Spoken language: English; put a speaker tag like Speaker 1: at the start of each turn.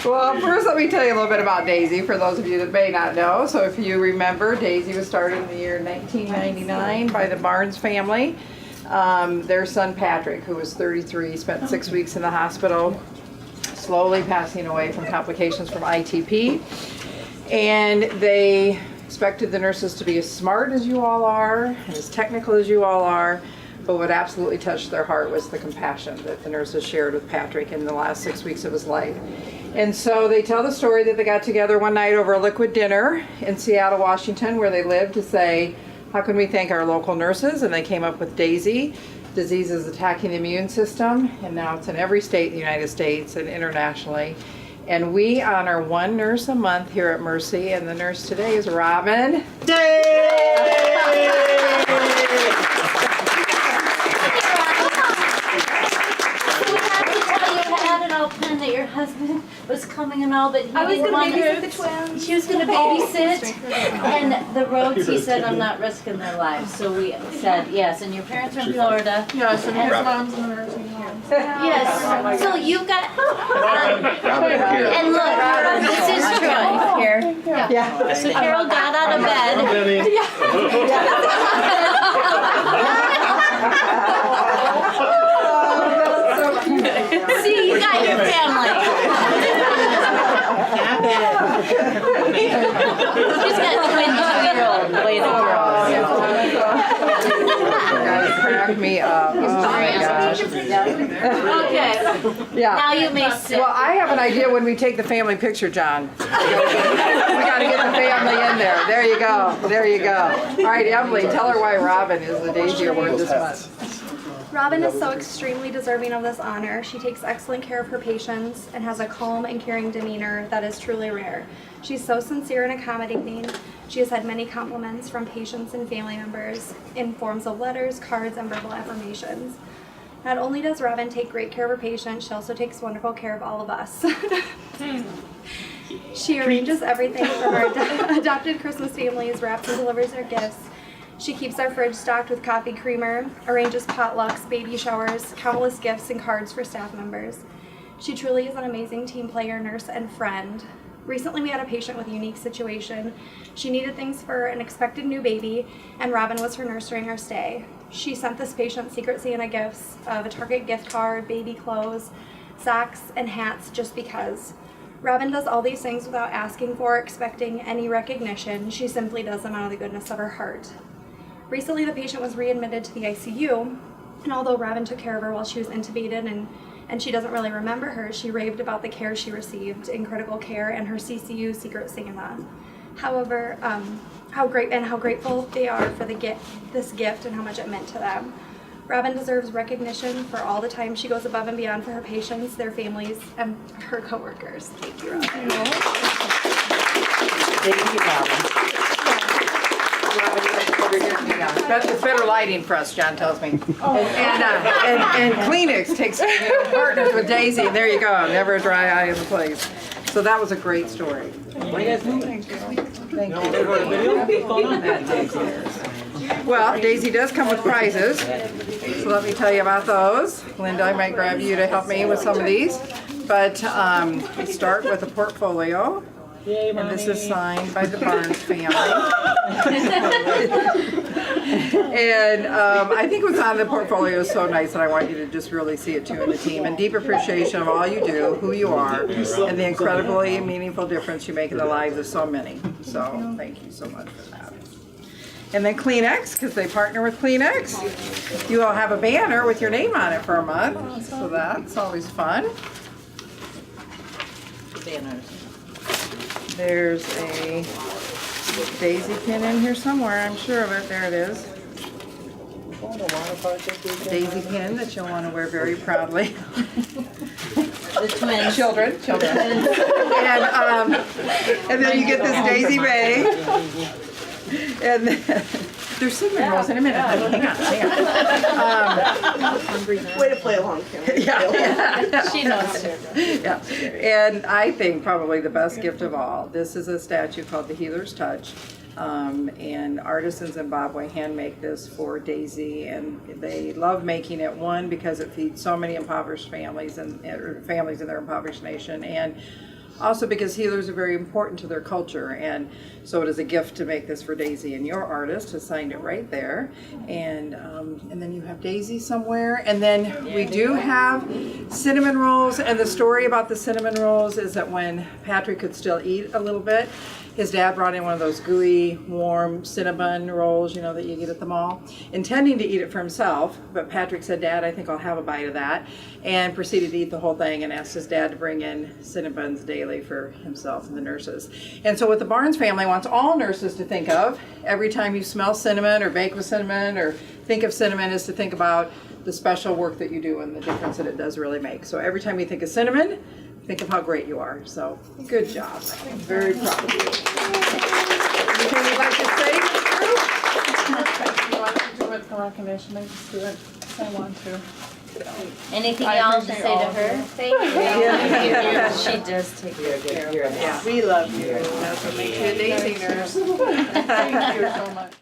Speaker 1: Well, first let me tell you a little bit about Daisy for those of you that may not know. So if you remember, Daisy was started in the year 1999 by the Barnes family. Their son Patrick, who was 33, spent 6 weeks in the hospital, slowly passing away from complications from ITP. And they expected the nurses to be as smart as you all are, and as technical as you all are, but what absolutely touched their heart was the compassion that the nurses shared with Patrick in the last 6 weeks of his life. And so they tell the story that they got together one night over a liquid dinner in Seattle, Washington, where they live, to say, how can we thank our local nurses? And they came up with Daisy. Disease is attacking the immune system, and now it's in every state in the United States and internationally. And we honor one nurse a month here at Mercy, and the nurse today is Robyn.
Speaker 2: Plan that your husband was coming and all, but he
Speaker 3: I was
Speaker 2: didn't
Speaker 3: going
Speaker 2: want
Speaker 3: to babysit the twins.
Speaker 2: She was going to babysit, and the roads, he said, I'm not risking their lives. So we said yes. And your parents are in Florida.
Speaker 3: Yes, and his mom's in the nursing home.
Speaker 2: Yes. So you got. And look, this is Troy here.
Speaker 1: Yeah.
Speaker 2: So Carol got out of bed. See, you got your family. She's got twin 2-year-old. Way to
Speaker 1: You guys crack me up. Oh my gosh.
Speaker 2: Okay.
Speaker 1: Yeah.
Speaker 2: Now you may sit.
Speaker 1: Well, I have an idea when we take the family picture, John. We got to get the family in there. There you go. There you go. All right, Emily, tell her why Robyn is the Daisy Award this month.
Speaker 4: Robyn is so extremely deserving of this honor. She takes excellent care of her patients and has a calm and caring demeanor that is truly rare. She's so sincere and accommodating. She has had many compliments from patients and family members in forms of letters, cards, and verbal affirmations. Not only does Robyn take great care of her patients, she also takes wonderful care of all of us. She arranges everything from our adopted Christmas families, wraps and delivers their gifts. She keeps our fridge stocked with coffee creamer, arranges potlucks, baby showers, countless gifts and cards for staff members. She truly is an amazing team player, nurse, and friend. Recently we had a patient with a unique situation. She needed things for an expected new baby, and Robyn was her nurse during our stay. She sent this patient Secret Santa gifts of a Target gift card, baby clothes, socks, and hats just because. Robyn does all these things without asking for or expecting any recognition. She simply does them out of the goodness of her heart. Recently, the patient was readmitted to the ICU, and although Robyn took care of her while she was intubated and she doesn't really remember her, she raved about the care she received in critical care and her CCU Secret Santa. However, how grateful they are for this gift and how much it meant to them. Robyn deserves recognition for all the time she goes above and beyond for her patients, their families, and her coworkers. Thank you, Robyn.
Speaker 1: Thank you, Robyn. It's better lighting for us, John tells me. And Kleenex takes partners with Daisy. There you go. Never a dry eye in the place. So that was a great story. What do you guys think? Thank you. Well, Daisy does come with prizes. So let me tell you about those. Linda, I might grab you to help me with some of these. But we start with a portfolio. And this is signed by the Barnes family. And I think what's on the portfolio is so nice that I want you to just really see it too in the team. And deep appreciation of all you do, who you are, and the incredibly meaningful difference you make in the lives of so many. So thank you so much for that. And then Kleenex, because they partner with Kleenex. You all have a banner with your name on it for a month. So that's always fun.
Speaker 2: Banners.
Speaker 1: There's a daisy pin in here somewhere, I'm sure of it. There it is. Daisy pin that you'll want to wear very proudly.
Speaker 2: The twins.
Speaker 1: Children. And then you get this daisy bag. And then, there's cinnamon rolls in a minute. Hang on.
Speaker 3: Way to play along, Kim.
Speaker 1: Yeah.
Speaker 2: She knows.
Speaker 1: Yeah. And I think probably the best gift of all, this is a statue called the Healer's Touch. And artists in Zimbabwe hand make this for Daisy, and they love making it, one, because it feeds so many impoverished families and families in their impoverished nation, and also because healers are very important to their culture, and so it is a gift to make this for Daisy. And your artist has signed it right there, and then you have Daisy somewhere, and then we do have cinnamon rolls. And the story about the cinnamon rolls is that when Patrick could still eat a little bit, his dad brought in one of those gooey, warm cinnamon rolls, you know, that you get at the mall, intending to eat it for himself. But Patrick said, "Dad, I think I'll have a bite of that," and proceeded to eat the whole thing and asked his dad to bring in Cinnabons daily for himself and the nurses. And so what the Barnes family wants all nurses to think of every time you smell cinnamon or bake with cinnamon or think of cinnamon is to think about the special work that you do and the difference that it does really make. So every time you think of cinnamon, think of how great you are. So good job. I'm very proud of you. Anything you'd like to say, Drew?
Speaker 3: You want to do it for recognition, I just do it if I want to.
Speaker 2: Anything
Speaker 3: I
Speaker 2: y'all to
Speaker 3: appreciate
Speaker 2: say
Speaker 3: all
Speaker 2: to
Speaker 3: of
Speaker 2: her?
Speaker 3: you.
Speaker 2: Thank you.
Speaker 1: Yeah.
Speaker 2: She does take good care of us.
Speaker 1: We love you. That's what makes you a Daisy nurse.
Speaker 3: Thank you so much.